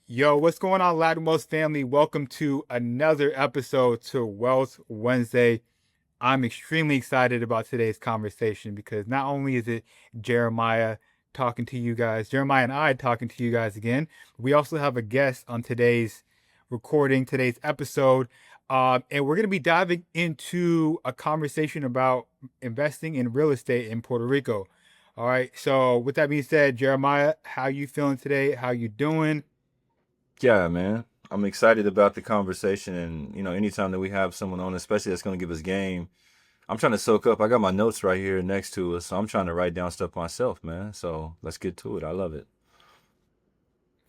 Yo, what's going on, Latinos family? Welcome to another episode to Wealth Wednesday. I'm extremely excited about today's conversation because not only is it Jeremiah talking to you guys, Jeremiah and I talking to you guys again, we also have a guest on today's recording, today's episode. And we're going to be diving into a conversation about investing in real estate in Puerto Rico. All right. So with that being said, Jeremiah, how you feeling today? How you doing? Yeah, man. I'm excited about the conversation and anytime that we have someone on, especially that's going to give us game, I'm trying to soak up. I got my notes right here next to us, so I'm trying to write down stuff myself, man. So let's get to it. I love it.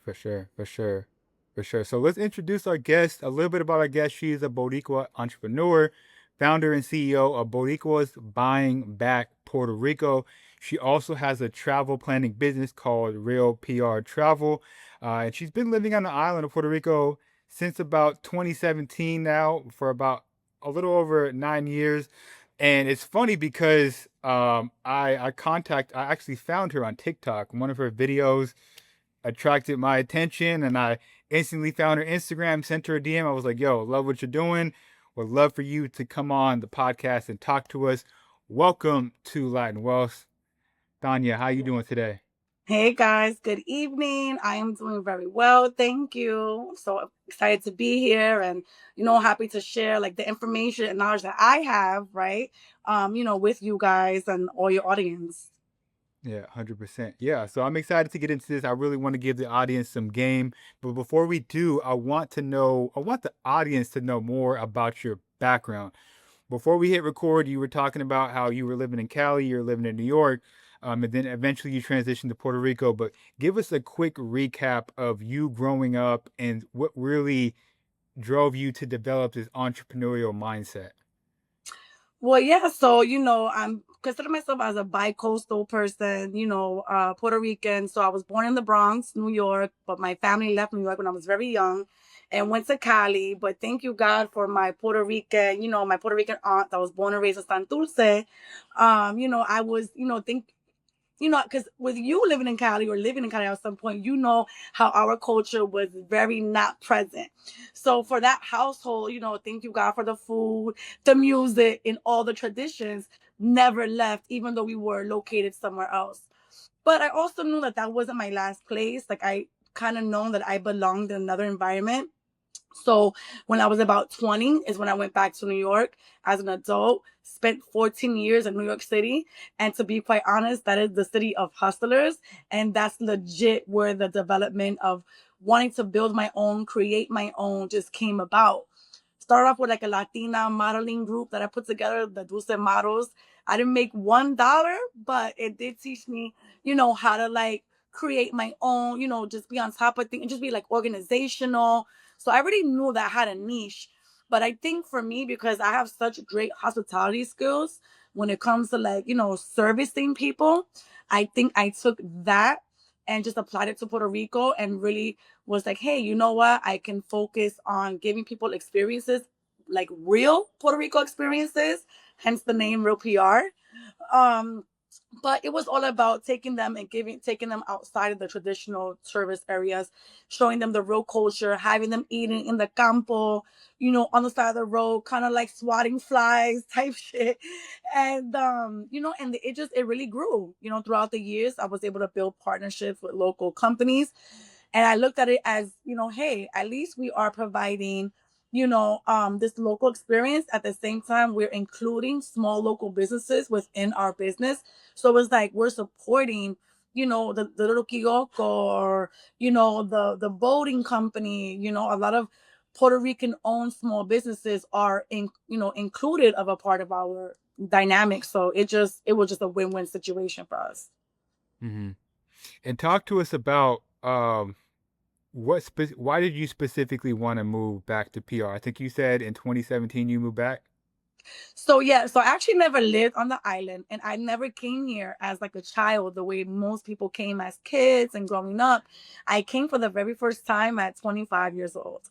For sure, for sure, for sure. So let's introduce our guest, a little bit about our guest. She is a Boricua entrepreneur, founder and CEO of Boricuas Buying Back Puerto Rico. She also has a travel planning business called Real PR Travel. And she's been living on the island of Puerto Rico since about 2017 now, for about a little over 9 years. And it's funny because I actually found her on TikTok. One of her videos attracted my attention, and I instantly found her Instagram, sent her a DM. I was like, yo, love what you're doing. Would love for you to come on the podcast and talk to us. Welcome to Latin Wealth. Tanya, how you doing today? Hey guys, good evening. I am doing very well. Thank you. I'm so excited to be here and happy to share like the information and knowledge that I have, right? With you guys and all your audience. Yeah, 100%. Yeah, so I'm excited to get into this. I really want to give the audience some game. But before we do, I want the audience to know more about your background. Before we hit record, you were talking about how you were living in Cali, you were living in New York, and then eventually you transitioned to Puerto Rico. But give us a quick recap of you growing up and what really drove you to develop this entrepreneurial mindset. Well, yeah, so I'm consider myself as a bi-coastal person, Puerto Rican. So I was born in the Bronx, New York, but my family left New York when I was very young and went to Cali. But thank you God for my Puerto Rican, my Puerto Rican aunt that was born and raised in San Dulce. I was, think because with you living in Cali or living in Cali at some point, how our culture was very not present. So for that household, thank you God for the food, the music, and all the traditions never left, even though we were located somewhere else. But I also knew that that wasn't my last place. Like I kind of known that I belonged in another environment. So when I was about 20 is when I went back to New York as an adult, spent 14 years in New York City. And to be quite honest, that is the city of hustlers. And that's legit where the development of wanting to build my own, create my own just came about. Started off with like a Latina modeling group that I put together, the Dulce Models. I didn't make $1, but it did teach me, how to like create my own, just be on top of things and just be like organizational. So I already knew that I had a niche. But I think for me, because I have such great hospitality skills when it comes to like, servicing people, I think I took that and just applied it to Puerto Rico and really was like, hey, you know what? I can focus on giving people experiences, like real Puerto Rico experiences, hence the name Real PR. Um, but it was all about taking them and taking them outside of the traditional service areas, showing them the real culture, having them eating in the campo, on the side of the road, kind of like swatting flies type shit. And and it really grew, throughout the years. I was able to build partnerships with local companies. And I looked at it as, hey, at least we are providing this local experience. At the same time, we're including small local businesses within our business. So it's like we're supporting, the little kiosk or, the boating company, a lot of Puerto Rican owned small businesses are included of a part of our dynamic. So it was just a win-win situation for us. Hmm. And talk to us about why did you specifically want to move back to PR? I think you said in 2017 you moved back. So yeah, so I actually never lived on the island and I never came here as like a child the way most people came as kids and growing up. I came for the very first time at 25 years old.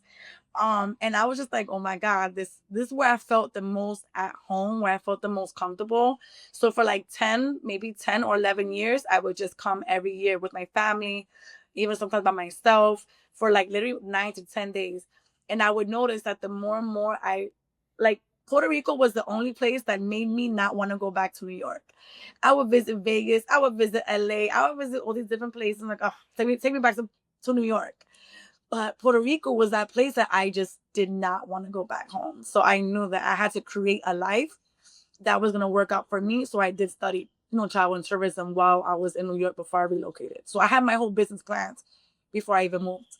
And I was just like, oh my God, this is where I felt the most at home, where I felt the most comfortable. So for like 10, maybe 10 or 11 years, I would just come every year with my family, even sometimes by myself for like literally 9 to 10 days. And I would notice that the more and more I like, Puerto Rico was the only place that made me not want to go back to New York. I would visit Vegas, I would visit LA, I would visit all these different places. I'm like, oh, take me back to New York. But Puerto Rico was that place that I just did not want to go back home. So I knew that I had to create a life that was going to work out for me. So I did study, travel and tourism while I was in New York before I relocated. So I had my whole business plans before I even moved.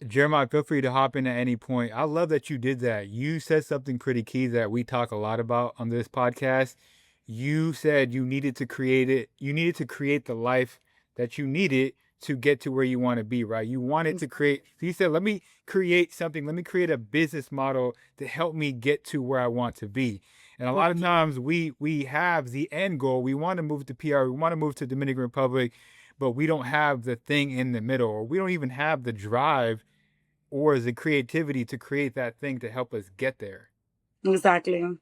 Jeremiah, feel free to hop in at any point. I love that you did that. You said something pretty key that we talk a lot about on this podcast. You said you needed to create it. You needed to create the life that you needed to get to where you want to be, right? You wanted to create. So you said, let me create something. Let me create a business model to help me get to where I want to be. And a lot of times we have the end goal. We want to move to PR. We want to move to Dominican Republic, but we don't have the thing in the middle, or we don't even have the drive or the creativity to create that thing to help us get there. Exactly.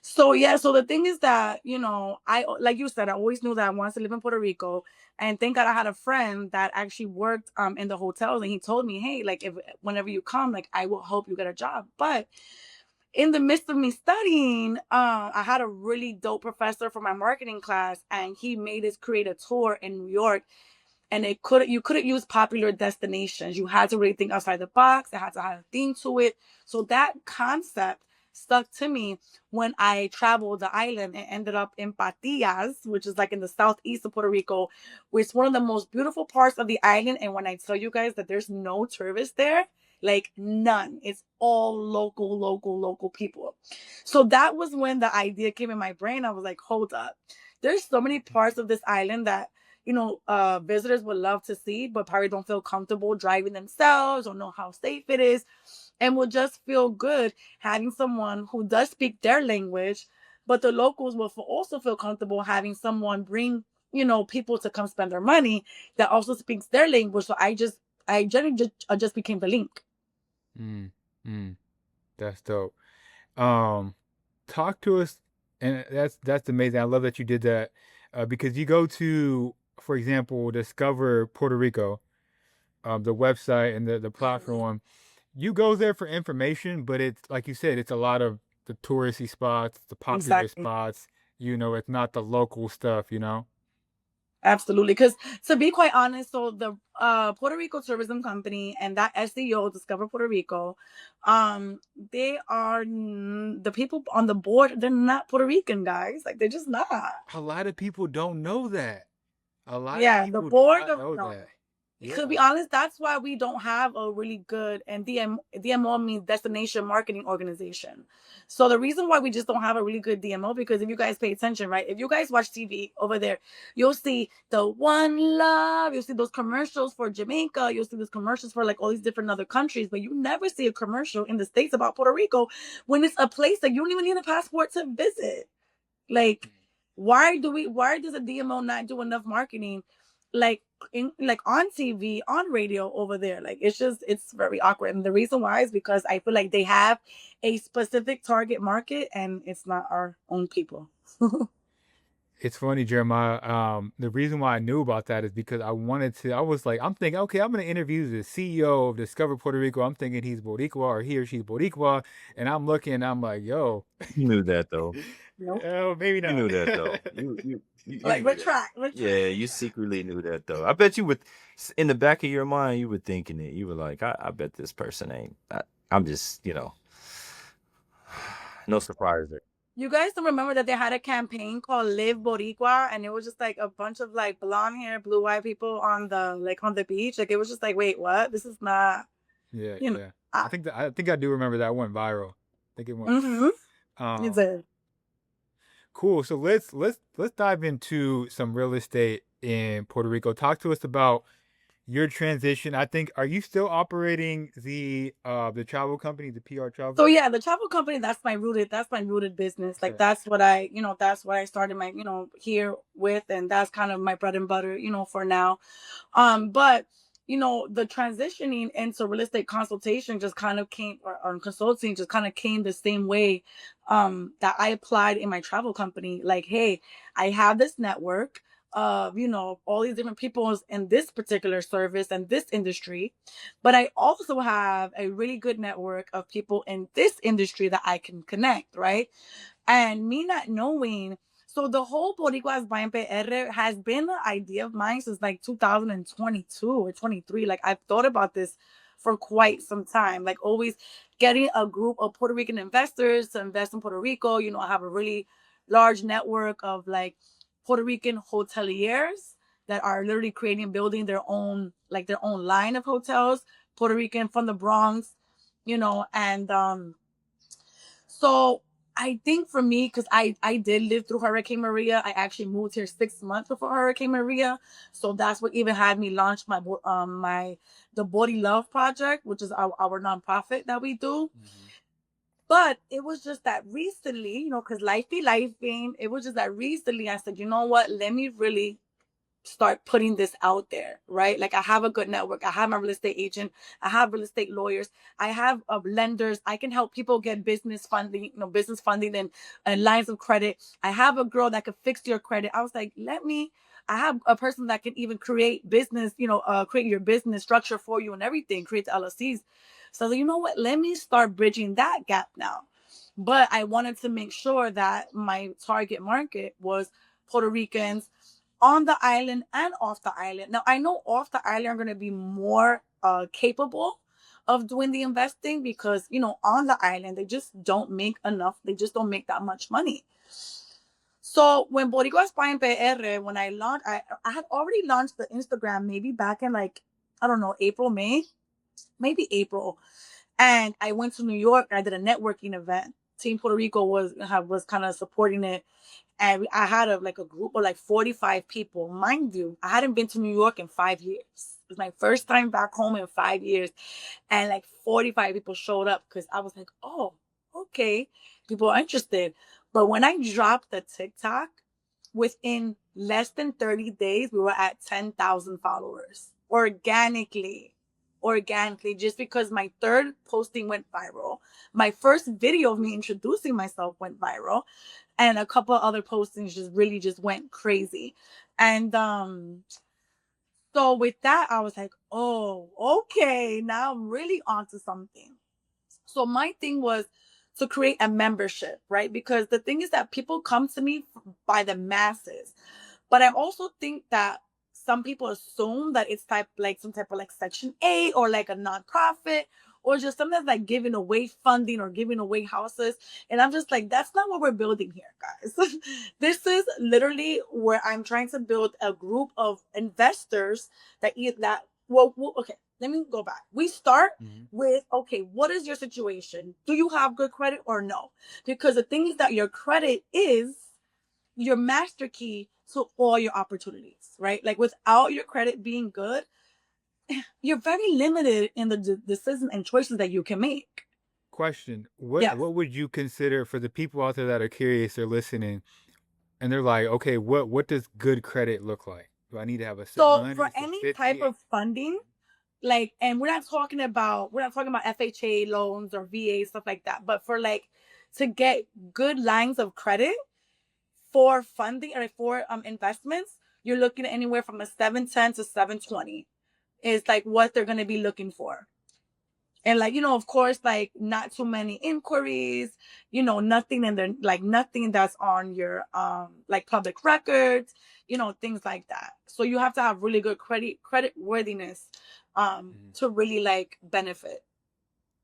So yeah, so the thing is that, I, like you said, I always knew that I wanted to live in Puerto Rico. And thank God I had a friend that actually worked in the hotels, and he told me, hey, like, if whenever you come, like, I will help you get a job. But in the midst of me studying, I had a really dope professor for my marketing class, and he made us create a tour in New York. And you couldn't use popular destinations. You had to really think outside the box. It had to have a theme to it. So that concept stuck to me when I traveled the island and ended up in Patillas, which is like in the southeast of Puerto Rico, which is one of the most beautiful parts of the island. And when I tell you guys that there's no tourists there, like none, it's all local people. So that was when the idea came in my brain. I was like, hold up, there's so many parts of this island that visitors would love to see, but probably don't feel comfortable driving themselves or know how safe it is, and will just feel good having someone who does speak their language, but the locals will also feel comfortable having someone bring, people to come spend their money that also speaks their language. So I generally just became the link. Mm, mm, that's dope. Um, Talk to us, and that's amazing. I love that you did that because you go to, for example, Discover Puerto Rico, the website and the platform. You go there for information, but it's like you said, it's a lot of the touristy spots, the popular Exactly. spots. It's not the local stuff. Absolutely. Because to be quite honest, so the Puerto Rico Tourism Company and that SEO, Discover Puerto Rico, they are the people on the board. They're not Puerto Rican, guys. Like, they're just not. A lot of people don't know that. A lot of Yeah, the people do board not of know no. that. To be Yeah. honest, that's why we don't have a really good, and DMO means destination marketing organization. So the reason why we just don't have a really good DMO, because if you guys pay attention, right? If you guys watch TV over there, you'll see the One Love, you'll see those commercials for Jamaica, you'll see those commercials for like all these different other countries, but you never see a commercial in the States about Puerto Rico when it's a place that you don't even need a passport to visit. Like, why does a DMO not do enough marketing, like like on TV, on radio over there? Like, it's very awkward. And the reason why is because I feel like they have a specific target market and it's not our own people. It's funny, Jeremiah. The reason why I knew about that is because I was like, I'm thinking, okay, I'm going to interview the CEO of Discover Puerto Rico. I'm thinking he's Boricua or he or she's Boricua. And I'm looking, I'm like, yo, You knew that though. Nope. oh, maybe You not. knew that though. You Like, knew that. retract. Yeah, you secretly knew that though. I bet you would, in the back of your mind, you were thinking it. You were like, I bet this person ain't. I'm just, no surprise there. You guys don't remember that they had a campaign called Live Boricua, and it was just like a bunch of like blonde hair, blue eyed people on the beach. Like, it was just like, wait, what? This is not, Yeah, you know. yeah. I think I do remember that went viral. I think it went. Mm-hmm. It's Um, a cool. So let's dive into some real estate in Puerto Rico. Talk to us about your transition. I think, are you still operating the travel company, the PR So travel? yeah, the travel company, that's my rooted business. Like, Okay. that's what I started my, here with, and that's kind of my bread and butter, for now. But the transitioning into real estate consultation just kind of came, or consulting just kind of came the same way that I applied in my travel company. Like, hey, I have this network. of, you know, all these different people in this particular service and this industry. But I also have a really good network of people in this industry that I can connect, right? And me not knowing, so the whole Boricuas Buying PR has been an idea of mine since like 2022 or 23. Like I've thought about this for quite some time, like always getting a group of Puerto Rican investors to invest in Puerto Rico. You know, I have a really large network of like Puerto Rican hoteliers that are literally creating, building their own, like their own line of hotels, Puerto Rican from the Bronx, you know, and so I think for me, because I did live through Hurricane Maria. I actually moved here 6 months before Hurricane Maria, so that's what even had me launch the Bori Love Project, which is our nonprofit that we do. Mm-hmm. But it was just that recently, you know, because life be lifing. It was just that recently I said, you know what, let me really start putting this out there, right? Like I have a good network. I have my real estate agent. I have real estate lawyers. I have lenders. I can help people get business funding, you know, business funding and lines of credit. I have a girl that could fix your credit. I was like, I have a person that can even create business, you know, create your business structure for you and everything, create the LOCs. So you know what? Let me start bridging that gap now. But I wanted to make sure that my target market was Puerto Ricans on the island and off the island. Now I know off the island are going to be more capable of doing the investing because, you know, on the island they just don't make enough. They just don't make that much money. So when Boricuas Buying PR, when I launched, I had already launched the Instagram maybe back in like, I don't know, April, May, maybe April. And I went to New York and I did a networking event. Team Puerto Rico was kind of supporting it, and I had a group of like 45 people. Mind you, I hadn't been to New York in 5 years. It was my first time back home in 5 years, and like 45 people showed up because I was like, oh, okay, people are interested. But when I dropped the TikTok, within less than 30 days, we were at 10,000 followers organically, just because my third posting went viral. My first video of me introducing myself went viral, and a couple other postings just went crazy. And so with that, I was like, oh, okay, now I'm really onto something. So my thing was to create a membership, right? Because the thing is that people come to me by the masses. But I also think that some people assume that it's some type of like Section 8 or like a nonprofit or just something that's like giving away funding or giving away houses. And I'm just like, that's not what we're building here, guys. This is literally where I'm trying to build a group of investors okay, let me go back. We start Mm-hmm. with, okay, what is your situation? Do you have good credit or no? Because the thing is that your credit is your master key to all your opportunities, right? Like without your credit being good, you're very limited in the decisions and choices that you can make. Question: Yes. What would you consider for the people out there that are curious, they're listening, and they're like, okay, what does good credit look like? Do I need to have a So for 700, any type 650? of funding, like, and we're not talking about FHA loans or VA stuff like that, but for like to get good lines of credit for funding or for investments, you're looking at anywhere from a 710 to 720 is like what they're going to be looking for. And like, you know, of course, like not too many inquiries, you know, nothing in there, like nothing that's on your like public records, you know, things like that. So you have to have really good credit worthiness Mm-hmm. to really like benefit.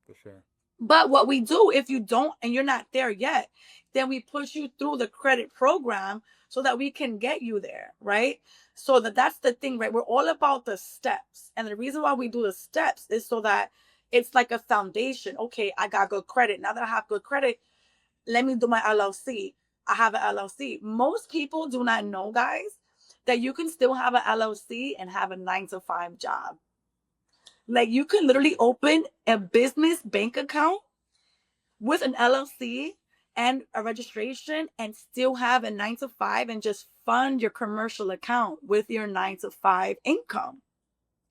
For sure. But what we do, if you don't and you're not there yet, then we push you through the credit program so that we can get you there, right? So that's the thing, right? We're all about the steps. And the reason why we do the steps is so that it's like a foundation. Okay, I got good credit. Now that I have good credit, let me do my LLC. I have an LLC. Most people do not know, guys, that you can still have an LLC and have a 9 to 5 job. Like you can literally open a business bank account with an LLC and a registration and still have a 9 to 5 and just fund your commercial account with your 9 to 5 income.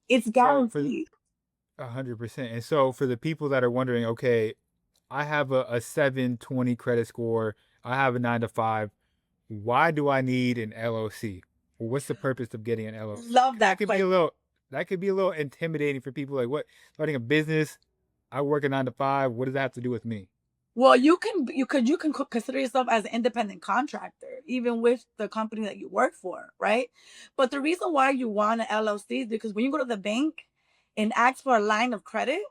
It's So for guaranteed. 100%, and so for the people that are wondering, okay, I have a 720 credit score, I have a 9 to 5. Why do I need an LOC? Well, what's the purpose of getting an LLC? Love 'Cause that question. that could be a little intimidating for people. Like, what, starting a business? I work a 9 to 5. What does that have to do with me? Well, you can consider yourself as an independent contractor, even with the company that you work for, right? But the reason why you want an LLC is because when you go to the bank and ask for a line of credit,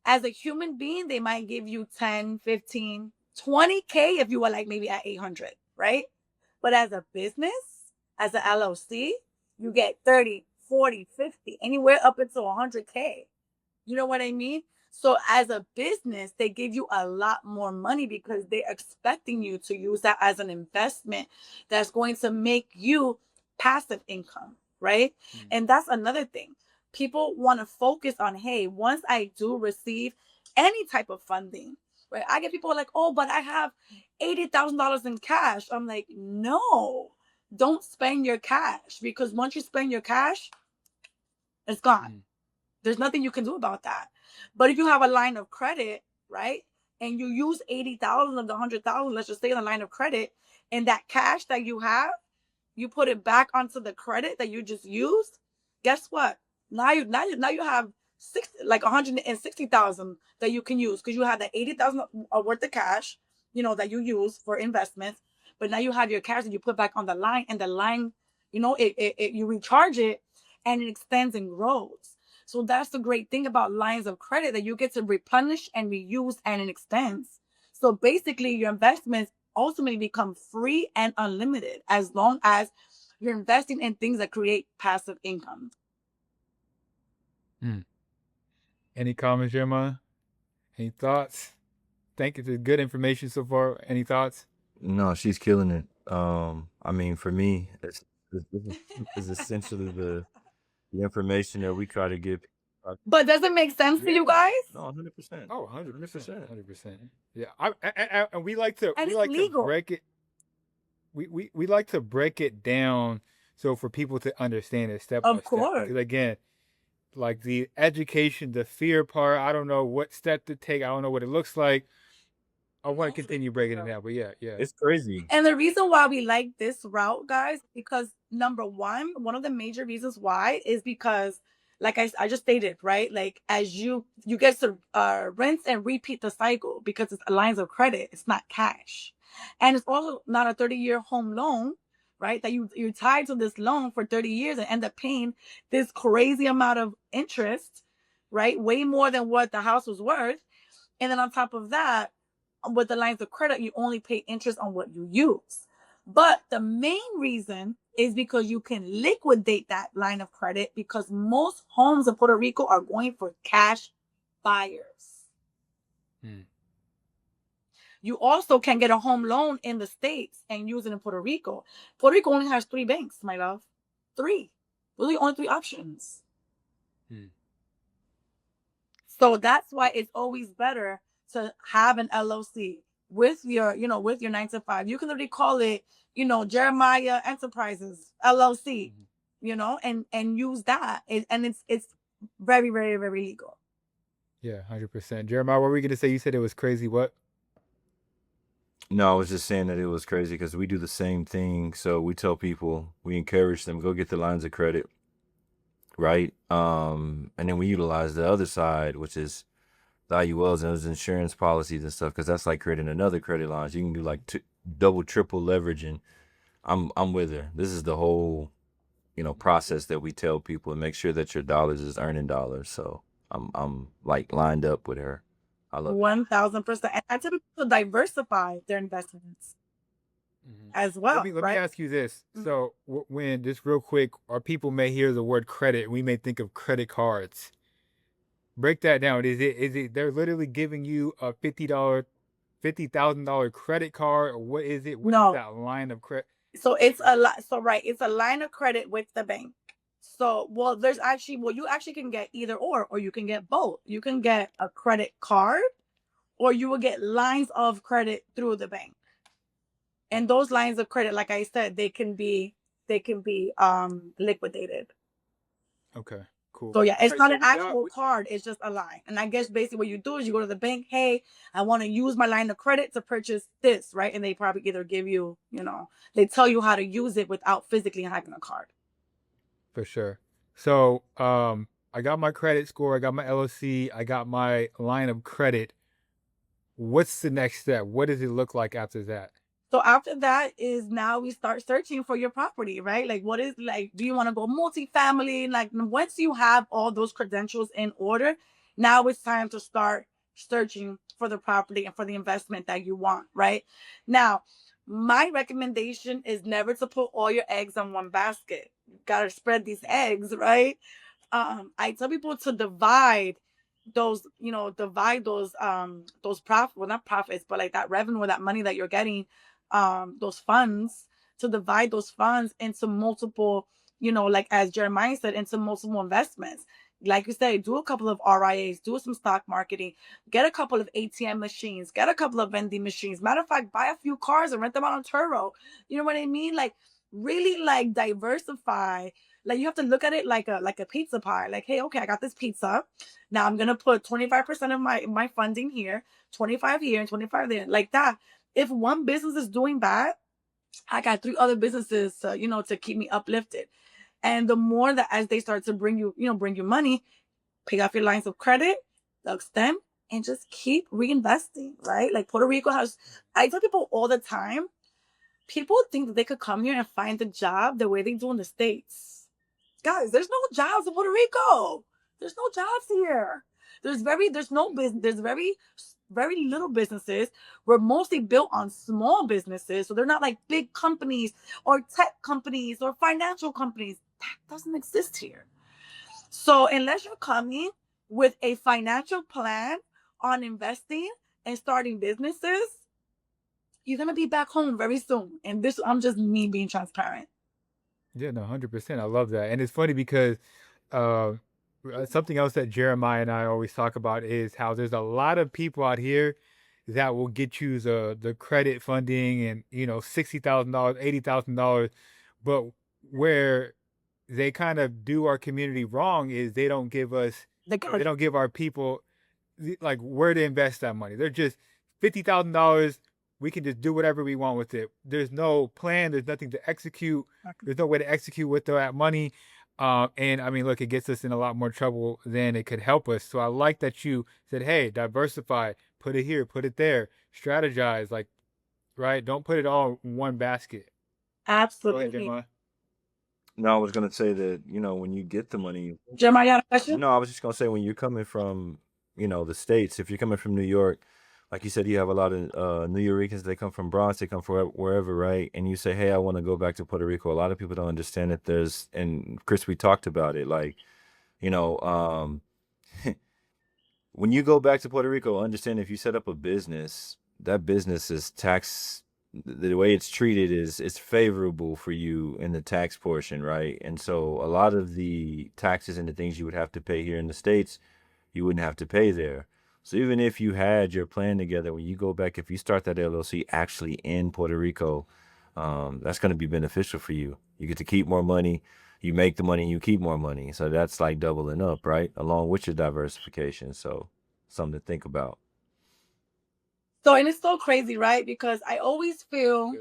as a human being, they might give you 10, 15, 20K if you were like maybe at 800, right? But as a business, as an LLC, you get 30, 40, 50, anywhere up until 100K. You know what I mean? So as a business, they give you a lot more money because they're expecting you to use that as an investment that's going to make you passive income, right? Mm. And that's another thing. People want to focus on, hey, once I do receive any type of funding, right? I get people like, oh, but I have $80,000 in cash. I'm like, no, don't spend your cash because once you spend your cash, it's gone. Mm. There's nothing you can do about that. But if you have a line of credit, right, and you use 80,000 of the 100,000, let's just say on the line of credit, and that cash that you have, you put it back onto the credit that you just used. Guess what? Now you have 160,000 that you can use because you have that 80,000 worth of cash, that you use for investments. But now you have your cash that you put back on the line, and the line, you recharge it, and it extends and grows. So that's the great thing about lines of credit, that you get to replenish and reuse, and it extends. So basically, your investments ultimately become free and unlimited as long as you're investing in things that create passive income. Mm. Any comments, Jeremiah? Any thoughts? Thank you for good information so far. Any thoughts? No, she's killing it. I mean, for me, it's essentially the information that we try to give. But does it make sense to Yeah, you guys? no, 100%, Oh, 100%. 100%. 100%. Yeah. And we like And it's to legal. break it. We like to break it down so for people to understand it step by Of step. course. Because again, like the education, the fear part, I don't know what step to take. I don't know what it looks like. I want to continue breaking it down, but yeah, yeah. It's crazy. And the reason why we like this route, guys, because number one of the major reasons why is because, like I just stated, right? Like as you get to rinse and repeat the cycle because it's lines of credit, it's not cash, and it's also not a 30-year home loan, right? That you're tied to this loan for 30 years and end up paying this crazy amount of interest, right? Way more than what the house was worth, and then on top of that, with the lines of credit, you only pay interest on what you use. But the main reason is because you can liquidate that line of credit because most homes in Puerto Rico are going for cash buyers. Hmm. You also can get a home loan in the States and use it in Puerto Rico. Puerto Rico only has 3 banks, my love. 3. Really, only 3 options. Hmm. So that's why it's always better to have an LOC with your 9 to 5. You can literally call it, Jeremiah Enterprises LLC, and use that. And it's very, very, very legal. Yeah, 100%. Jeremiah, what were you gonna say? You said it was crazy. What? No, I was just saying that it was crazy because we do the same thing. So we tell people, we encourage them, go get the lines of credit, right? And then we utilize the other side, which is the IULs and those insurance policies and stuff, because that's like creating another credit line. So you can do like double, triple leveraging. I'm with her. This is the whole, process that we tell people and make sure that your dollars is earning dollars. So I'm like lined up with her. I love it. 1,000%. And I tell people to diversify their investments Mhm. as Let well, me right? ask you this. So when just real quick, our people may hear the word credit, we may think of credit cards. Break that down. Is it they're literally giving you a $50,000 credit card, or what is it? What is No. that line of credit? So it's a lot. So right, it's a line of credit with the bank. So you actually can get either or you can get both. You can get a credit card, or you will get lines of credit through the bank. And those lines of credit, like I said, they can be liquidated. Okay, Cool. So yeah, it's All right, not so an with that, actual card. It's just a line. And I guess basically what you do is you go to the bank. Hey, I want to use my line of credit to purchase this, right? And they probably either give you, they tell you how to use it without physically having a card. for sure. So I got my credit score, I got my LOC, I got my line of credit. What's the next step? What does it look like after that? So after that is now we start searching for your property, right? Like what is like, do you want to go multifamily? Like once you have all those credentials in order, now it's time to start searching for the property and for the investment that you want, right? Now, my recommendation is never to put all your eggs in one basket. You gotta spread these eggs, right? I tell people to divide those profit, well, not profits, but like that revenue, that money that you're getting, those funds, to divide those funds into multiple, like as Jeremiah said, into multiple investments. Like you said, do a couple of RIAs, do some stock marketing, get a couple of ATM machines, get a couple of vending machines. Matter of fact, buy a few cars and rent them out on Turo. You know what I mean? Like really like diversify. Like you have to look at it like a pizza pie. Like, hey, okay, I got this pizza. Now I'm gonna put 25% of my funding here, 25 here, and 25 there, like that. If one business is doing bad, I got three other businesses, to keep me uplifted. And the more that as they start to bring you money, pay off your lines of credit, extend, and just keep reinvesting, right? Like Puerto Rico has, I tell people all the time, people think that they could come here and find a job the way they do in the States. Guys, there's no jobs in Puerto Rico. There's no jobs here. There's no business. There's very little businesses. We're mostly built on small businesses. So they're not like big companies or tech companies or financial companies. That doesn't exist here. So unless you're coming with a financial plan on investing and starting businesses, you're gonna be back home very soon. And this, I'm just me being transparent. Yeah, no, 100%. I love that. And it's funny because uh, something else that Jeremiah and I always talk about is how there's a lot of people out here that will get you the credit funding and, $60,000, $80,000. But where they kind of do our community wrong is they don't give us, They they gotta don't give our people like where to invest that money. They're just $50,000. We can just do whatever we want with it. There's no plan. There's nothing to execute. There's no way to execute with that money. And I mean, look, it gets us in a lot more trouble than it could help us. So I like that you said, hey, diversify, put it here, put it there, strategize, like, right? Don't put it all in one basket. Go ahead, absolutely. Jeremiah. No, I was gonna say that, when you get the money, Jeremiah, you had a question? no, I was just gonna say when you're coming from, the States, if you're coming from New York, like you said, you have a lot of New Yorkers, they come from Bronx, they come from wherever, right? And you say, hey, I want to go back to Puerto Rico. A lot of people don't understand that and Chris, we talked about it, like, you know, um, when you go back to Puerto Rico, understand if you set up a business, that business is tax. The way it's treated is it's favorable for you in the tax portion, right? And so a lot of the taxes and the things you would have to pay here in the States, you wouldn't have to pay there. So even if you had your plan together, when you go back, if you start that LLC actually in Puerto Rico, that's going to be beneficial for you. You get to keep more money, you make the money, you keep more money. So that's like doubling up, right? Along with your diversification. So something to think about. So, and it's so crazy, right? Because I always feel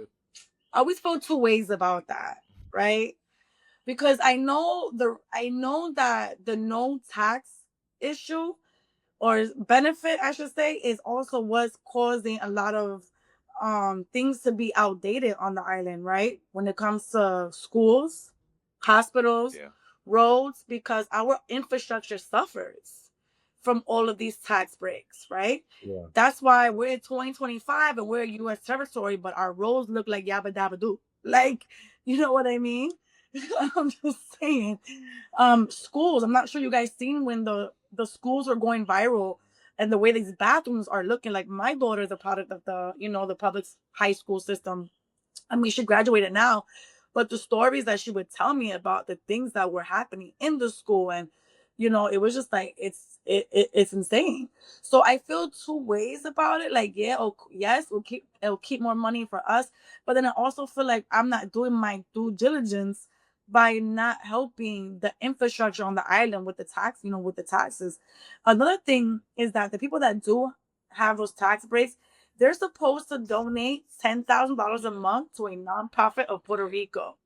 two ways about that, right? Because I know that the no tax issue or benefit, I should say, is also what's causing a lot of things to be outdated on the island, right? When it comes to schools, hospitals, Yeah. roads, because our infrastructure suffers from all of these tax breaks, right? Yeah. That's why we're in 2025 and we're a US territory, but our roads look like yabba dabba doo. Like, you know what I mean? I'm just saying. Schools, I'm not sure you guys seen when the schools are going viral and the way these bathrooms are looking. Like my daughter is a product of the public high school system. I mean, she graduated now, but the stories that she would tell me about the things that were happening in the school, and it was just like it's insane. So I feel two ways about it. Like, yeah, yes, it'll keep more money for us, but then I also feel like I'm not doing my due diligence by not helping the infrastructure on the island with the tax, with the taxes. Another thing is that the people that do have those tax breaks, they're supposed to donate $10,000 a month to a nonprofit of Puerto Rico.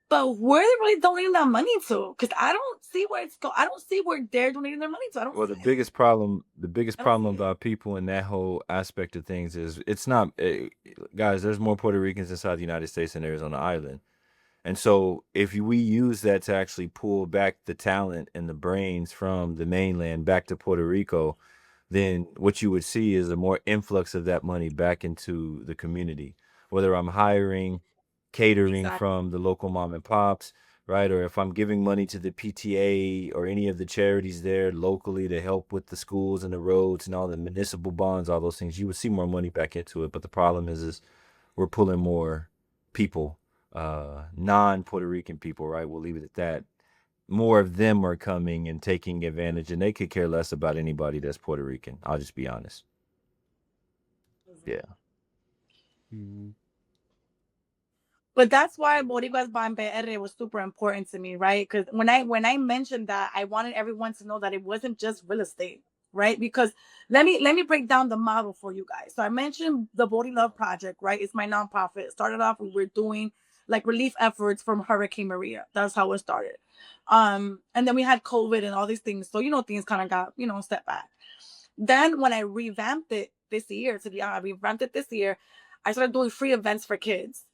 But where are they really donating that money to? Because I don't see where it's going. I don't see where they're donating their money to. I don't Well, see it. the biggest I don't see problem it. about people in that whole aspect of things is it's not, guys. There's more Puerto Ricans inside the United States than there is on the island. And so, if we use that to actually pull back the talent and the brains from the mainland back to Puerto Rico, then what you would see is a more influx of that money back into the community. Whether I'm hiring catering Exactly. from the local mom and pops, right? Or if I'm giving money to the PTA or any of the charities there locally to help with the schools and the roads and all the municipal bonds, all those things, you would see more money back into it. But the problem is we're pulling more people, non Puerto Rican people, right? We'll leave it at that. More of them are coming and taking advantage, and they could care less about anybody that's Puerto Rican. I'll just be honest. Yeah. Mhm. But that's why Boricuas Ban PR was super important to me, right? Because when I mentioned that, I wanted everyone to know that it wasn't just real estate, right? Because let me break down the model for you guys. So I mentioned the Bori Love Project, right? It's my nonprofit. It started off, we were doing like relief efforts from Hurricane Maria. That's how it started. And then we had COVID and all these things. So things kind of got, step back. Then when I revamped it this year, to be honest, I revamped it this year. I started doing free events for kids.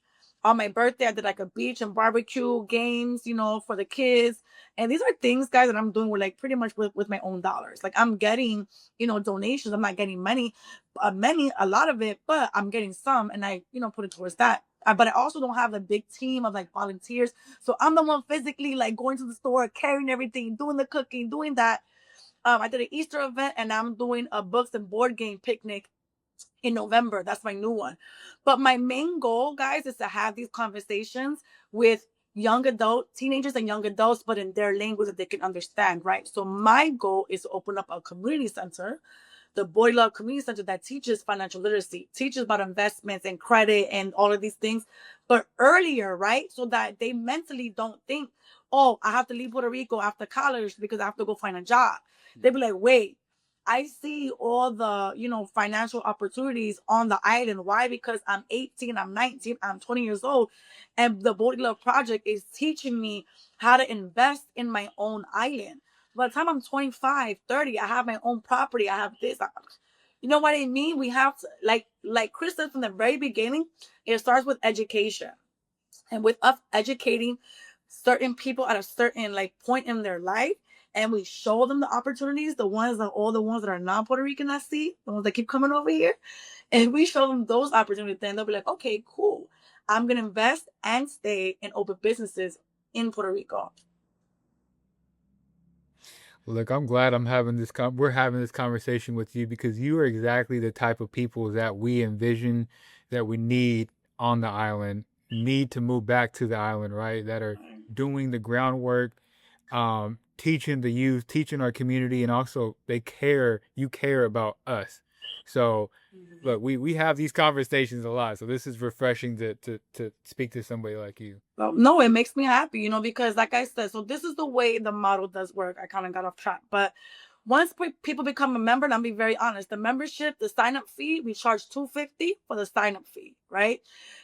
On my birthday, I did like a beach and barbecue games, for the kids. And these are things, guys, that I'm doing with like pretty much with my own dollars. Like I'm getting, donations. I'm not getting money, a lot of it, but I'm getting some, and I, put it towards that. But I also don't have a big team of like volunteers, so I'm the one physically like going to the store, carrying everything, doing the cooking, doing that. I did an Easter event, and I'm doing a books and board game picnic in November. That's my new one. But my main goal, guys, is to have these conversations with young adult teenagers and young adults, but in their language that they can understand, right? So my goal is to open up a community center, the Bori Love Community Center, that teaches financial literacy, teaches about investments and credit and all of these things, but earlier, right? So that they mentally don't think, oh, I have to leave Puerto Rico after college because I have to go find a job. They be like, wait, I see all the, financial opportunities on the island. Why? Because I'm 18, I'm 19, I'm 20 years old. And the Bori Love Project is teaching me how to invest in my own island. By the time I'm 25, 30, I have my own property. I have this. You know what I mean? We have to, like Chris said from the very beginning, it starts with education. And with us educating certain people at a certain like point in their life, and we show them the opportunities, all the ones that are non Puerto Rican that see, the ones that keep coming over here, and we show them those opportunities, then they'll be like, okay, cool. I'm gonna invest and stay and open businesses in Puerto Rico. Look, I'm glad we're having this conversation with you because you are exactly the type of people that we envision that we need on the island, need to move back to the island, right? That are doing the groundwork, teaching the youth, teaching our community, and also you care about us. So look, we have these conversations a lot. So this is refreshing to speak to somebody like you. Well, no, it makes me happy, because like I said, so this is the way the model does work. I kind of got off track, but once people become a member, and I'll be very honest, the membership, the sign up fee, we charge $250 for the sign up fee, right?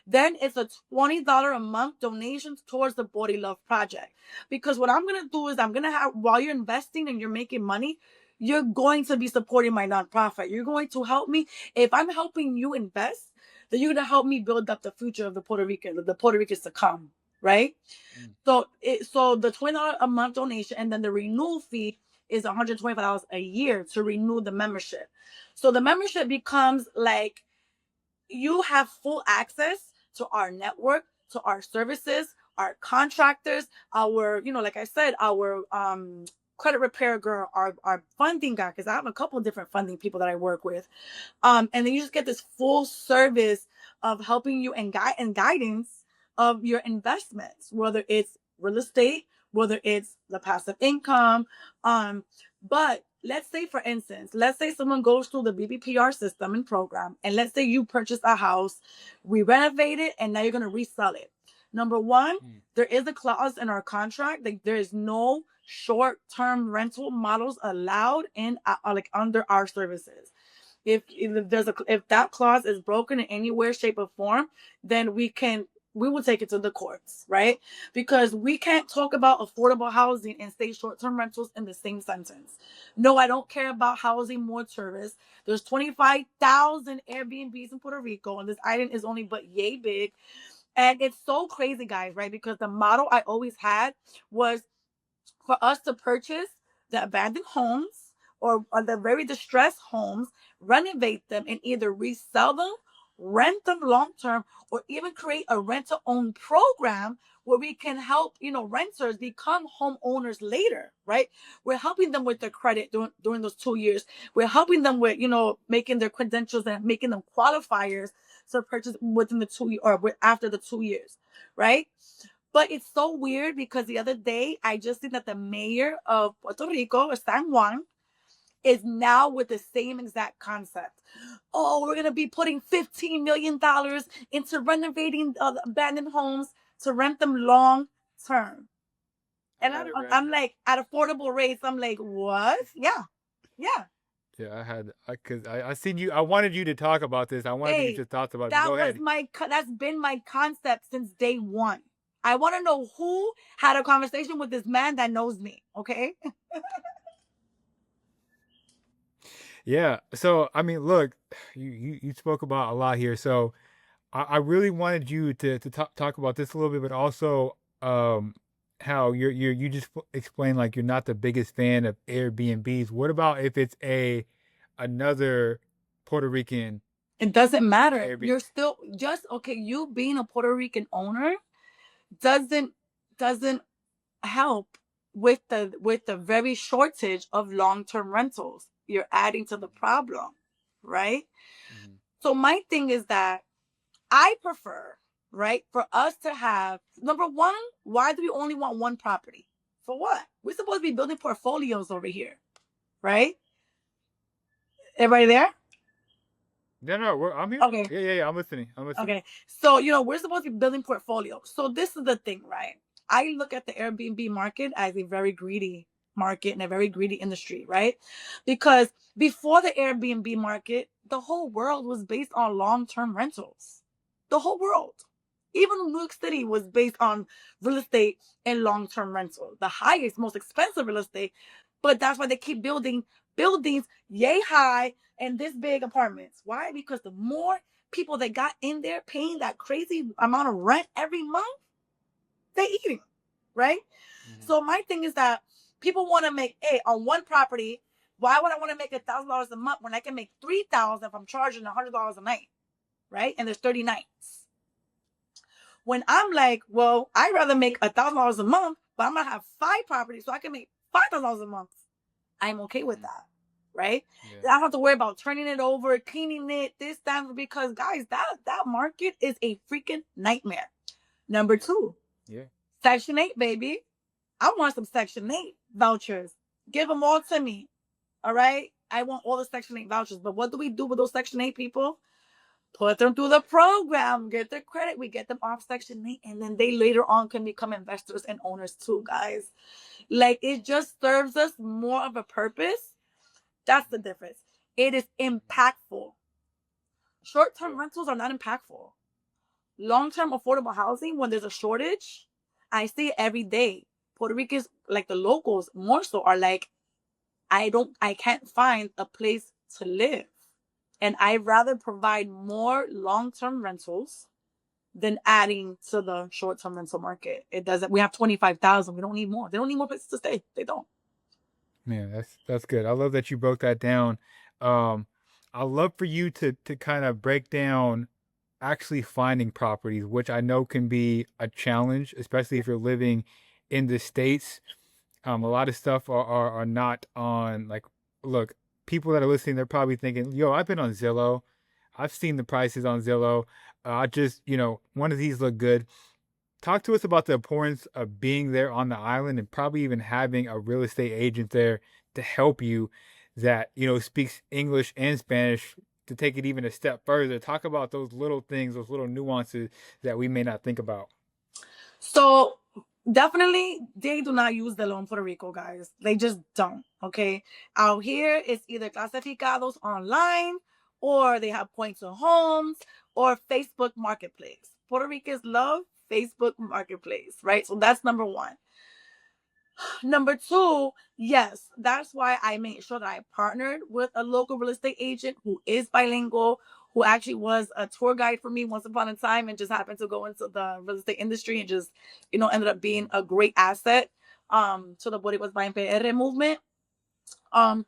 Then it's a $20 a month donation towards the Bori Love Project. Because what I'm gonna do is I'm gonna have, while you're investing and you're making money, you're going to be supporting my nonprofit. You're going to help me. If I'm helping you invest, then you're gonna help me build up the future of the Puerto Ricans to come, right? Mm. So the $20 a month donation, and then the renewal fee is $125 a year to renew the membership. So the membership becomes like you have full access to our network, to our services, our contractors, our, like I said, our credit repair girl, our funding guy, because I have a couple of different funding people that I work with. And then you just get this full service of helping you and guidance of your investments, whether it's real estate, whether it's the passive income. But let's say, for instance, let's say someone goes through the BBPR system and program, and let's say you purchase a house, we renovate it, and now you're going to resell it. Number one, Mm. there is a clause in our contract that there is no short-term rental models allowed in like under our services. If that clause is broken in any way, shape, or form, then we will take it to the courts, right? Because we can't talk about affordable housing and say short-term rentals in the same sentence. No, I don't care about housing more tourists. There's 25,000 Airbnbs in Puerto Rico, and this island is only but yay big. And it's so crazy, guys, right? Because the model I always had was for us to purchase the abandoned homes or the very distressed homes, renovate them, and either resell them, rent them long term, or even create a rent to own program where we can help, renters become homeowners later, right? We're helping them with their credit during those 2 years. We're helping them with, making their credentials and making them qualifiers to purchase within the 2 years or after the 2 years, right? But it's so weird because the other day I just seen that the mayor of Puerto Rico, or San Juan, is now with the same exact concept. Oh, we're gonna be putting $15 million into renovating abandoned homes to rent them long term. And I'm like, at affordable rates. I'm like, what? Yeah, yeah. Yeah, because I seen you. I wanted you to talk about this. I wanted to get Hey, your thoughts about it. Go ahead. that's been my concept since day one. I want to know who had a conversation with this man that knows me. Okay. Yeah. So I mean, look, you spoke about a lot here. So I really wanted you to talk about this a little bit, but also how you just explained like you're not the biggest fan of Airbnbs. What about if it's another Puerto Rican It doesn't matter. Airbnb? You're still just okay. You being a Puerto Rican owner doesn't doesn't help with the very shortage of long-term rentals. You're adding to the problem, right? Mhm. So my thing is that I prefer, right, for us to have number one, why do we only want one property? For what? We're supposed to be building portfolios over here, right? Everybody there? No, no, I'm here. Okay. Yeah. I'm listening. I'm listening. Okay. So, we're supposed to be building portfolio. So this is the thing, right? I look at the Airbnb market as a very greedy market and a very greedy industry, right? Because before the Airbnb market, the whole world was based on long-term rentals. The whole world. Even New York City was based on real estate and long-term rental. The highest, most expensive real estate. But that's why they keep building buildings yay high and this big apartments. Why? Because the more people that got in there paying that crazy amount of rent every month, they eating, right? Mhm. So my thing is that people want to make, hey, on one property, why would I want to make $1,000 a month when I can make 3,000 if I'm charging $100 a night, right? And there's 30 nights. When I'm like, well, I'd rather make $1,000 a month, but I'm gonna have 5 properties so I can make $5,000 a month. I'm okay with that, right? Yeah. I don't have to worry about turning it over, cleaning it, this, that, because guys, that market is a freaking nightmare. Number two, Yeah. Section 8, baby. I want some Section 8 vouchers. Give them all to me. All right. I want all the Section 8 vouchers. But what do we do with those Section 8 people? Put them through the program, get their credit. We get them off Section 8, and then they later on can become investors and owners too, guys. Like, it just serves us more of a purpose. That's the difference. It is impactful. Short-term rentals are not impactful. Long-term affordable housing, when there's a shortage, I see it every day. Puerto Ricans, like the locals, more so are like, I can't find a place to live. And I'd rather provide more long-term rentals than adding to the short-term rental market. It doesn't, we have 25,000. We don't need more. They don't need more places to stay. They don't. Man, that's good. I love that you broke that down. Um, I love for you to kind of break down actually finding properties, which I know can be a challenge, especially if you're living in the States. A lot of stuff are not on like look, people that are listening, they're probably thinking, yo, I've been on Zillow. I've seen the prices on Zillow. I just, one of these look good. Talk to us about the importance of being there on the island and probably even having a real estate agent there to help you that, speaks English and Spanish to take it even a step further. Talk about those little things, those little nuances that we may not think about. So definitely they do not use the law in Puerto Rico, guys. They just don't. Okay. Out here it's either Clasificados online, or they have points of homes, or Facebook Marketplace. Puerto Ricans love Facebook Marketplace, right? So that's number one. Number two, yes, that's why I made sure that I partnered with a local real estate agent who is bilingual, who actually was a tour guide for me once upon a time and just happened to go into the real estate industry and just, ended up being a great asset to the Boricuas Buying PR movement. Um,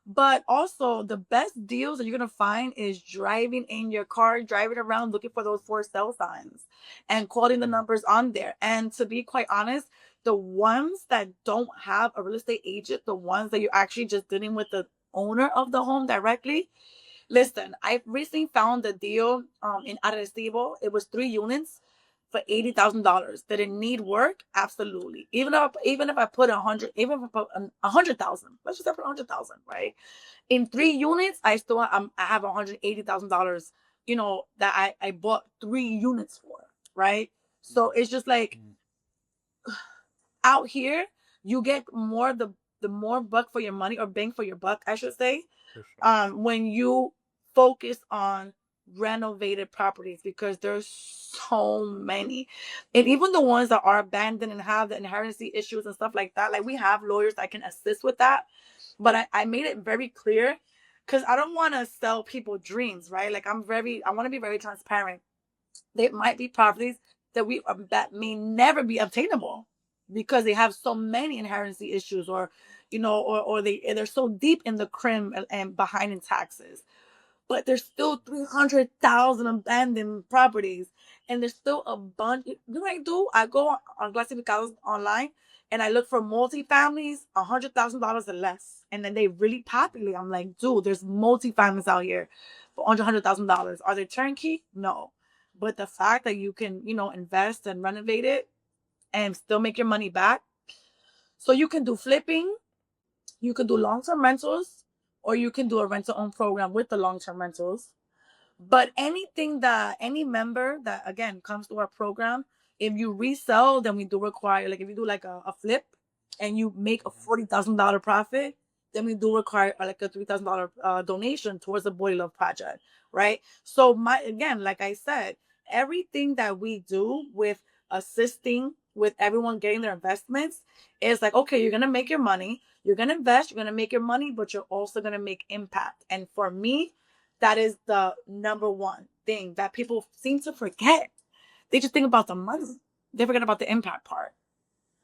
but also the best deals that you're gonna find is driving in your car, driving around looking for those for sale signs and quoting the numbers on there. And to be quite honest, the ones that don't have a real estate agent, the ones that you're actually just dealing with the owner of the home directly. Listen, I recently found a deal in Arecibo. It was 3 units for $80,000. Did it need work? Absolutely. Even if I put 100, even if I put 100,000, let's just say put 100,000, right? In 3 units, I have $180,000. That I bought 3 units for, right? So it's just like out here, you get more the more buck for your money, or bang for your buck, I should say, For sure. when you focus on renovated properties, because there's so many. And even the ones that are abandoned and have the inheritance issues and stuff like that, like we have lawyers that can assist with that. But I made it very clear, because I don't want to sell people dreams, right? Like I want to be very transparent. There might be properties that may never be obtainable because they have so many inherency issues, or or they're so deep in the crim and behind in taxes. But there's still 300,000 abandoned properties, and there's still a bunch. You know what I do? I go on Clasificados online and I look for multifamilies, $100,000 or less, and then they really populate. I'm like, dude, there's multifamilies out here for under $100,000. Are they turnkey? No, but the fact that you can, invest and renovate it and still make your money back. So you can do flipping, you can do long-term rentals, or you can do a rental own program with the long-term rentals. But anything that any member that again comes to our program, if you resell, then we do require, like if you do like a flip and you make a $40,000 profit, then we do require like a $3,000 donation towards the Bori Love Project, right? So like I said, everything that we do with assisting with everyone getting their investments is like, okay, you're gonna make your money, you're gonna invest, you're gonna make your money, but you're also gonna make impact. And for me, that is the number one thing that people seem to forget. They just think about the money. They forget about the impact part.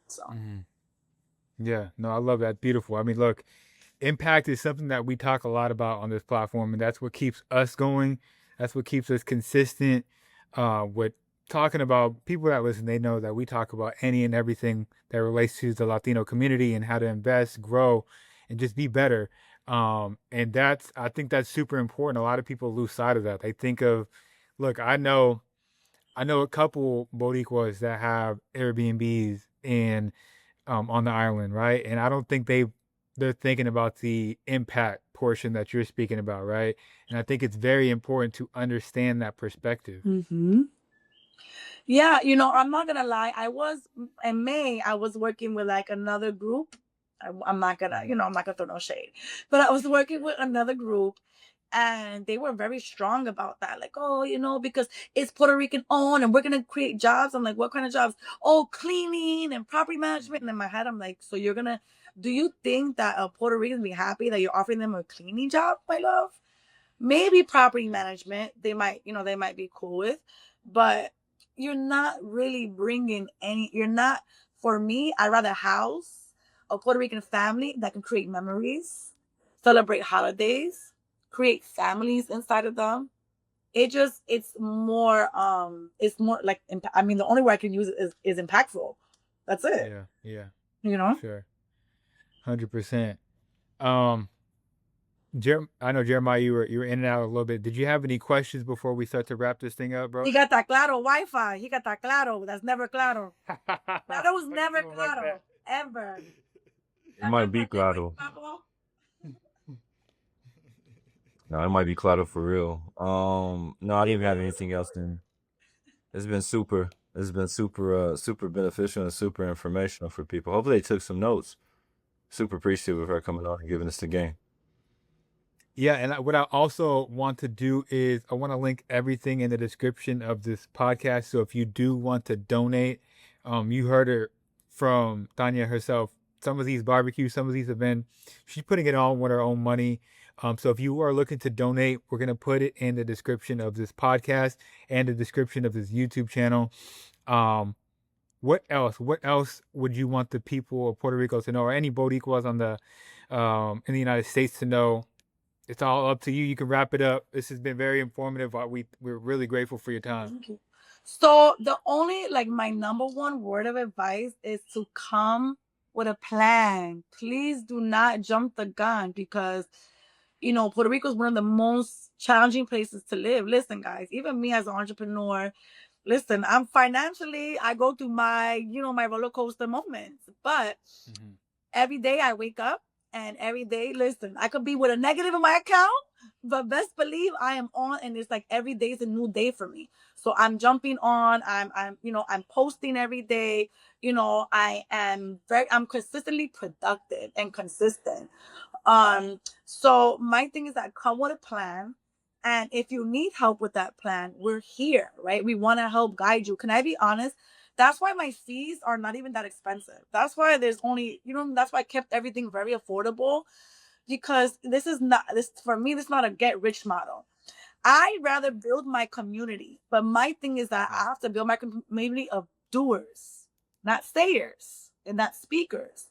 So Mhm. Yeah, no, I love that. Beautiful. I mean, look, impact is something that we talk a lot about on this platform, and that's what keeps us going. That's what keeps us consistent. With talking about people that listen, they know that we talk about any and everything that relates to the Latino community and how to invest, grow, and just be better. And I think that's super important. A lot of people lose sight of that. They think of, look, I know a couple Boricuas that have Airbnbs and on the island, right? And I don't think they're thinking about the impact portion that you're speaking about, right? And I think it's very important to understand that perspective. mm-hmm. Yeah, I'm not gonna lie. I was in May. I was working with like another group. I'm not gonna, Mhm. I'm not gonna throw no shade, but I was working with another group, and they were very strong about that. Like, oh, because it's Puerto Rican owned, and we're gonna create jobs. I'm like, what kind of jobs? Oh, cleaning and property management. And in my head, I'm like, so you're gonna? Do you think that a Puerto Rican be happy that you're offering them a cleaning job, my love? Maybe property management they might be cool with, but you're not really bringing any. You're not. For me, I'd rather house a Puerto Rican family that can create memories, celebrate holidays, create families inside of them. It's more like I mean, the only way I can use it is impactful. That's it. Yeah, yeah, you for know sure, 100%. Um, I know Jeremiah, you were in and out a little bit. Did you have any questions before we start to wrap this thing up, bro? he got that claro Wi-Fi. He got that claro. That's never claro. Claro was What never you like claro that? ever. It might be Claro. No, it might be Claro for real. No, I didn't even have anything else then. It's been super. It's been super beneficial and super informational for people. Hopefully they took some notes. Super appreciative of her coming on and giving us the game. Yeah, and what I also want to do is I want to link everything in the description of this podcast. So if you do want to donate, you heard her from Tanya herself. Some of these barbecues, some of these events, she's putting it on with her own money. So if you are looking to donate, we're gonna put it in the description of this podcast and the description of this YouTube channel. Um, what else? What else would you want the people of Puerto Rico to know, or any Boricuas on the in the United States to know? It's all up to you. You can wrap it up. This has been very informative. We're really grateful for your time. Thank you. So the only like my number one word of advice is to come with a plan. Please do not jump the gun because Puerto Rico is one of the most challenging places to live. Listen, guys, even me as an entrepreneur, listen, I'm financially, I go through my roller coaster moments, but Mm-hmm. every day I wake up and every day, listen, I could be with a negative in my account, but best believe I am on, and it's like every day is a new day for me. So I'm jumping on. I'm posting every day. I'm consistently productive and consistent. So my thing is that come with a plan. And if you need help with that plan, we're here, right? We want to help guide you. Can I be honest? That's why my fees are not even that expensive. That's why that's why I kept everything very affordable because this for me, this is not a get rich model. I rather build my community, but my thing is that I Right. have to build my community of doers, not sayers and not speakers.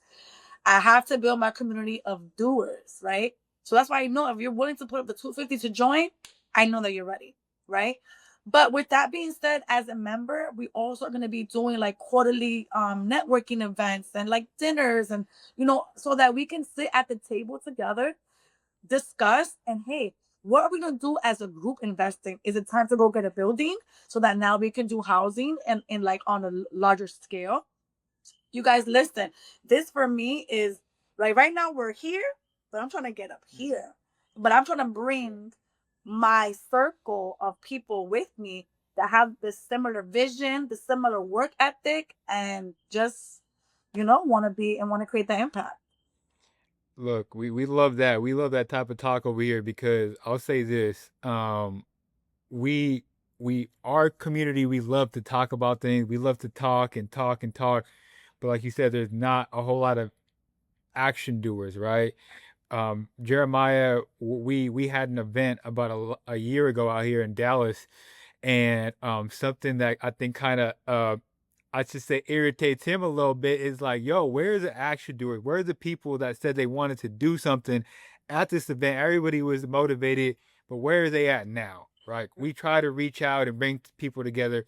I have to build my community of doers, right? So that's why I know if you're willing to put up the 250 to join, I know that you're ready, right? But with that being said, as a member, we also are going to be doing like quarterly networking events and like dinners and so that we can sit at the table together, discuss, and hey, what are we going to do as a group investing? Is it time to go get a building so that now we can do housing and in like on a larger scale? You guys listen. This for me is like right now we're here, but I'm trying to get up here. But I'm trying to bring my circle of people with me that have the similar vision, the similar work ethic, and just want to create that impact. Look, we love that. We love that type of talk over here because I'll say this. We our community, we love to talk about things. We love to talk and talk and talk. But like you said, there's not a whole lot of action doers, right? Jeremiah, we had an event about a year ago out here in Dallas, and something that I think kind of I should say irritates him a little bit is like, yo, where's the action doers? Where's the people that said they wanted to do something at this event? Everybody was motivated, but where are they at now? Right? We try to reach out and bring people together.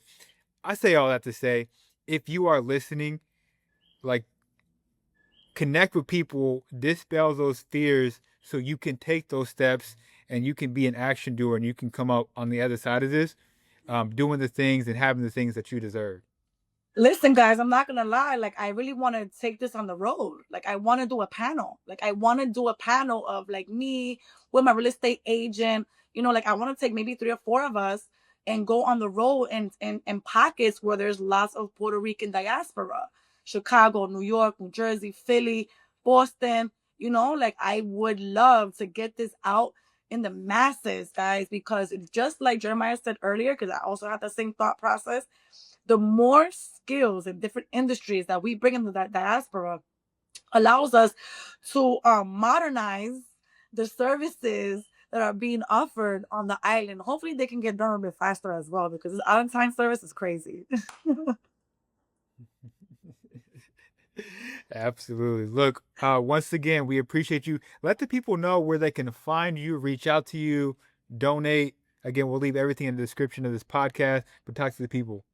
I say all that to say, if you are listening, like connect with people, dispel those fears so you can take those steps and you can be an action doer and you can come out on the other side of this, doing the things and having the things that you deserve. Listen, guys, I'm not gonna lie. Like, I really want to take this on the road. Like, I want to do a panel. Like, I want to do a panel of like me with my real estate agent. Like I want to take maybe 3 or 4 of us and go on the road and pockets where there's lots of Puerto Rican diaspora, Chicago, New York, New Jersey, Philly, Boston. Like I would love to get this out in the masses, guys, because just like Jeremiah said earlier, because I also had the same thought process, the more skills in different industries that we bring into that diaspora allows us to modernize the services that are being offered on the island. Hopefully they can get done a bit faster as well because this on-time service is crazy. Absolutely. Look, once again, we appreciate you. Let the people know where they can find you, reach out to you, donate. Again, we'll leave everything in the description of this podcast, but talk to the people.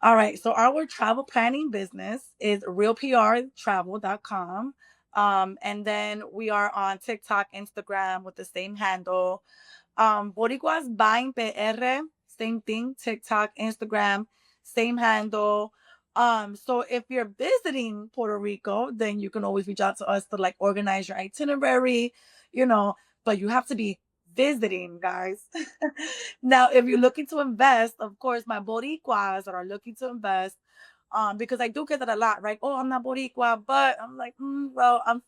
All right. So our travel planning business is realprtravel.com. And then we are on TikTok, Instagram with the same handle. Boricuas buying PR, same thing, TikTok, Instagram, same handle. So if you're visiting Puerto Rico, then you can always reach out to us to like organize your itinerary, you know, but you have to be visiting, guys. Now, if you're looking to invest, of course, my Boricuas that are looking to invest, because I do get that a lot, right? Oh, I'm not Boricua, but I'm like, well, I'm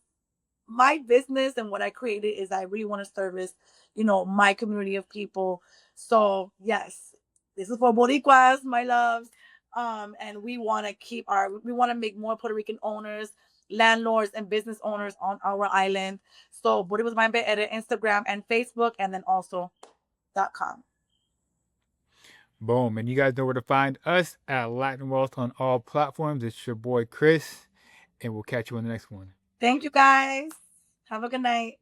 my business and what I created is I really want to service, my community of people. So yes, this is for Boricuas, my loves. And we want to make more Puerto Rican owners, landlords, and business owners on our island. So Bori was my bed at Instagram and Facebook, and then also .com. Boom. And you guys know where to find us at Latin Wealth on all platforms. It's your boy Chris, and we'll catch you on the next one. Thank you guys. Have a good night.